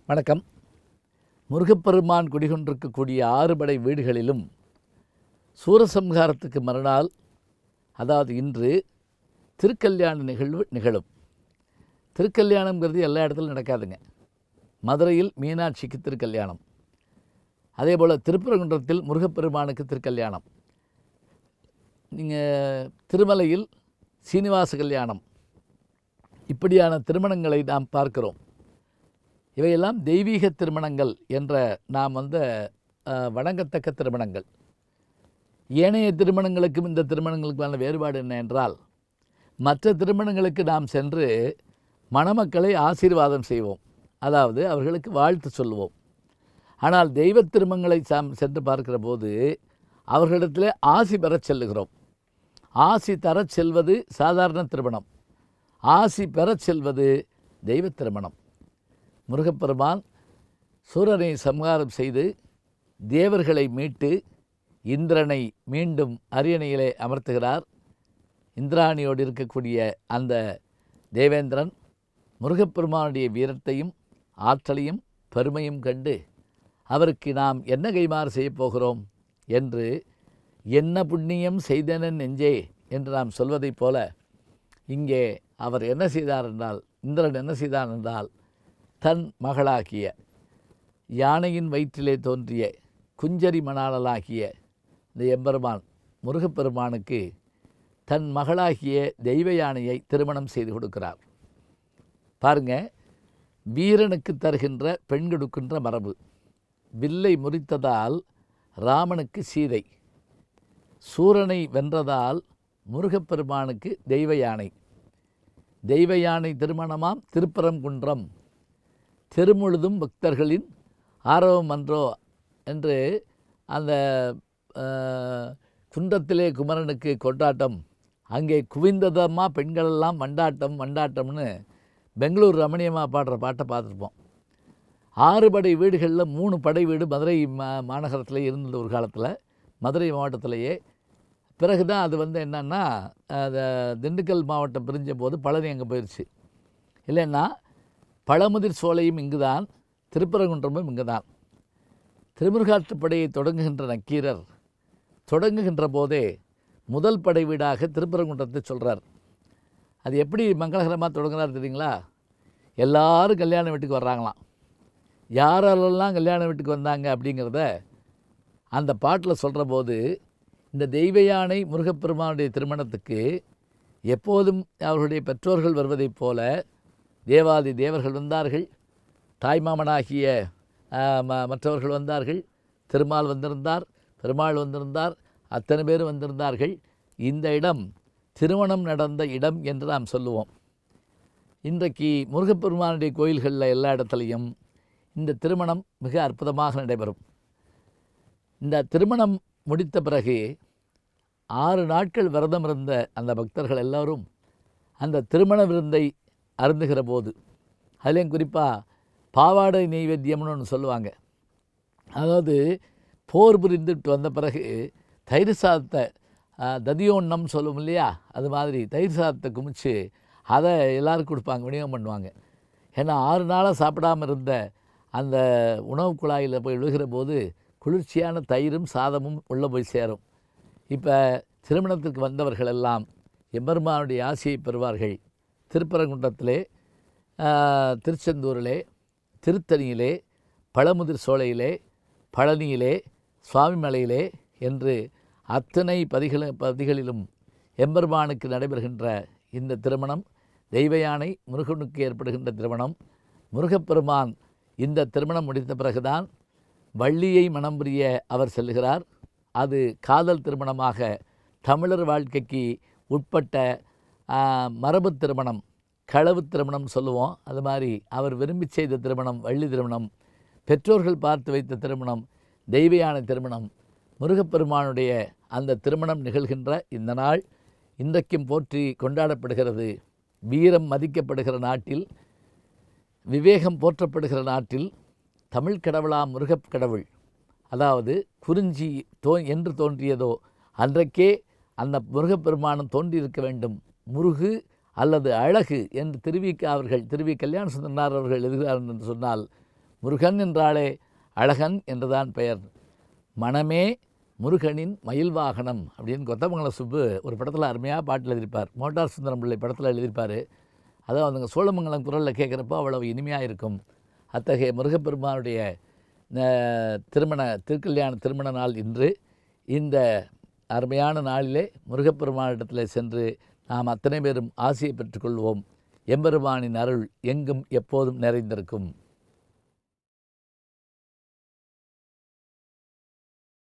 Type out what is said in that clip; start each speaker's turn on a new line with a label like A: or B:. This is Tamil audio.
A: வணக்கம். முருகப்பெருமான் குடிகொண்டிருக்கக்கூடிய 6 படை வீடுகளிலும் சூரசம்ஹாரத்துக்கு மறுநாள், அதாவது இன்று திருக்கல்யாண நிகழ்வு நிகழும். திருக்கல்யாணங்கிறது எல்லா இடத்துலையும் நடக்காதுங்க. மதுரையில் மீனாட்சிக்கு திருக்கல்யாணம், அதேபோல் திருப்பரங்குன்றத்தில் முருகப்பெருமானுக்கு திருக்கல்யாணம், நீங்கள் திருமலையில் சீனிவாச கல்யாணம், இப்படியான திருமணங்களை நாம் பார்க்கிறோம். இவையெல்லாம் தெய்வீக திருமணங்கள் என்ற நாம் வணங்கத்தக்க திருமணங்கள். ஏனைய திருமணங்களுக்கும் இந்த திருமணங்களுக்கான வேறுபாடு என்ன என்றால், மற்ற திருமணங்களுக்கு நாம் சென்று மணமக்களை ஆசீர்வாதம் செய்வோம், அதாவது அவர்களுக்கு வாழ்த்து சொல்லுவோம். ஆனால் தெய்வ திருமணங்களை சென்று பார்க்கிற போது அவர்களிடத்தில் ஆசி பெறச் செல்லுகிறோம். ஆசி தரச் செல்வது சாதாரண திருமணம், ஆசி பெறச் செல்வது தெய்வ திருமணம். முருகப்பெருமான் சூரனை சம்ஹாரம் செய்து தேவர்களை மீட்டு இந்திரனை மீண்டும் அரியணையிலே அமர்த்துகிறார். இந்திராணியோடு இருக்கக்கூடிய அந்த தேவேந்திரன் முருகப்பெருமானுடைய வீரத்தையும் ஆற்றலையும் பெருமையும் கண்டு அவருக்கு நாம் என்ன கைமாறு செய்யப்போகிறோம் என்று, என்ன புண்ணியம் செய்தனன் நெஞ்சே என்று நாம் சொல்வதைப் போல இங்கே அவர் என்ன செய்தார் என்றால், இந்திரன் என்ன செய்தான் என்றால், தன் மகளாகிய யானையின் வயிற்றிலே தோன்றிய குஞ்சரி மணாளலாகிய இந்த எம்பெருமான் முருகப்பெருமானுக்கு தன் மகளாகிய தெய்வ யானையை திருமணம் செய்து கொடுக்கிறார். பாருங்க, வீரனுக்கு தருகின்ற பெண் கொடுக்கின்ற மரபு. வில்லை முறித்ததால் ராமனுக்கு சீதை, சூரனை வென்றதால் முருகப்பெருமானுக்கு தெய்வ யானை. தெய்வ யானை திருமணமாம் திருப்பரங்குன்றம், தெருமுழுதும் பக்தர்களின் ஆரவம் அன்றோ என்று அந்த குன்றத்திலே குமரனுக்கு கொண்டாட்டம், அங்கே குவிந்ததம்மா பெண்களெல்லாம் மண்டாட்டம் மண்டாட்டம்னு பெங்களூர் ரமணியம்மா பாடுற பாட்டை பார்த்துருப்போம். 6 படை வீடுகளில் 3 படை வீடு மதுரை மாநகரத்தில் இருந்தது ஒரு காலத்தில், மதுரை மாவட்டத்திலேயே. பிறகு தான் அது என்னன்னா திண்டுக்கல் மாவட்டம் பிரிஞ்ச போது பழனி அங்கே போயிடுச்சு. இல்லைன்னா பழமுதிர் சோலையும் இங்கு தான், திருப்பரங்குன்றமும் இங்கு தான். திருமுருகாற்றுப்படையை தொடங்குகின்ற நக்கீரர் தொடங்குகின்ற போதே முதல் படை வீடாக திருப்பரங்குன்றத்தை சொல்கிறார். அது எப்படி மங்களகரமாக தொடங்குறார் தெரியுங்களா? எல்லாரும் கல்யாண வீட்டுக்கு வர்றாங்களாம். யாரெல்லாம் கல்யாண வீட்டுக்கு வந்தாங்க அப்படிங்கிறத அந்த பாட்டில் சொல்கிற போது, இந்த தெய்வ யானை முருகப்பெருமானுடைய திருமணத்துக்கு எப்போதும் அவர்களுடைய பெற்றோர்கள் வருவதைப் போல தேவாதி தேவர்கள் வந்தார்கள், தாய்மாமனாகிய மற்றவர்கள் வந்தார்கள், திருமால் வந்திருந்தார், பெருமாள் வந்திருந்தார், அத்தனை பேர் வந்திருந்தார்கள். இந்த இடம் திருமணம் நடந்த இடம் என்று நாம் சொல்லுவோம். இன்றைக்கு முருகப்பெருமானுடைய கோயில்களில் எல்லா இடத்துலையும் இந்த திருமணம் மிக அற்புதமாக நடைபெறும். இந்த திருமணம் முடித்த பிறகு 6 நாட்கள் விரதம் இருந்த அந்த பக்தர்கள் எல்லோரும் அந்த திருமண விருந்தை அருந்துகிற போது, அதுலேயும் குறிப்பாக பாவாடை நெய்வேத்தியம்னு ஒன்று சொல்லுவாங்க. அதாவது போர் புரிந்துட்டு வந்த பிறகு தயிர் சாதத்தை, ததியோன்னம் சொல்லுவோம் இல்லையா, அது மாதிரி தயிர் சாதத்தை குமிச்சு அதை எல்லோரும் கொடுப்பாங்க, விநியோகம் பண்ணுவாங்க. ஏன்னா 6 நாளாக சாப்பிடாமல் இருந்த அந்த உணவு குழாயில் போய் விழுகிற போது குளிர்ச்சியான தயிரும் சாதமும் உள்ளே போய் சேரும். இப்போ திருமணத்திற்கு வந்தவர்கள் எல்லாம் எம்பெருமானுடைய ஆசையை பெறுவார்கள். திருப்பரங்குன்றத்திலே, திருச்செந்தூரிலே, திருத்தணியிலே, பழமுதிர் சோலையிலே, பழனியிலே, சுவாமிமலையிலே என்று அத்தனை பதிகளிலும் எம்பெருமானுக்கு நடைபெறுகின்ற இந்த திருமணம் தெய்வ யானை முருகனுக்கு ஏற்படுகின்ற திருமணம். முருகப்பெருமான் இந்த திருமணம் முடித்த பிறகுதான் வள்ளியை மணம் புரிய அவர் செல்லுகிறார். அது காதல் திருமணமாக, தமிழர் வாழ்க்கைக்கு உட்பட்ட மரபு திருமணம், களவு திருமணம் சொல்லுவோம். அது மாதிரி அவர் விரும்பி செய்த திருமணம் வள்ளி திருமணம், பெற்றோர்கள் பார்த்து வைத்த திருமணம் தெய்வ யானை திருமணம். முருகப்பெருமானுடைய அந்த திருமணம் நிகழ்கின்ற இந்த நாள் இன்றைக்கும் போற்றி கொண்டாடப்படுகிறது. வீரம் மதிக்கப்படுகிற நாட்டில், விவேகம் போற்றப்படுகிற நாட்டில், தமிழ் கடவுளாம் முருகக் கடவுள், அதாவது குறிஞ்சி என்று தோன்றியதோ அன்றைக்கே அந்த முருகப்பெருமானும் தோன்றியிருக்க வேண்டும். முருகு அல்லது அழகு என்று திருவி கல்யாண சுந்தரனார் அவர்கள் எழுதுகிறார் என்று சொன்னால், முருகன் என்றாலே அழகன் என்றுதான் பெயர். மனமே முருகனின் மயில் வாகனம் அப்படின்னு கொத்தமங்கல சுப்பு ஒரு படத்தில் அருமையாக பாட்டில் எழுதியிருப்பார். மோட்டார் சுந்தரம் பிள்ளை படத்தில் எழுதியிருப்பார். அதான் அவங்க சோழமங்கலம் குரலில் கேட்குறப்போ அவ்வளவு இனிமையாக இருக்கும். அத்தகைய முருகப்பெருமானுடைய திருக்கல்யாண திருமண நாள் இன்று. இந்த அருமையான நாளிலே முருகப்பெருமானிடத்தில் சென்று நாம் அத்தனை பேரும் ஆசியை பெற்றுக்கொள்வோம். எம்பெருமானின் அருள் எங்கும் எப்போதும் நிறைந்திருக்கும்.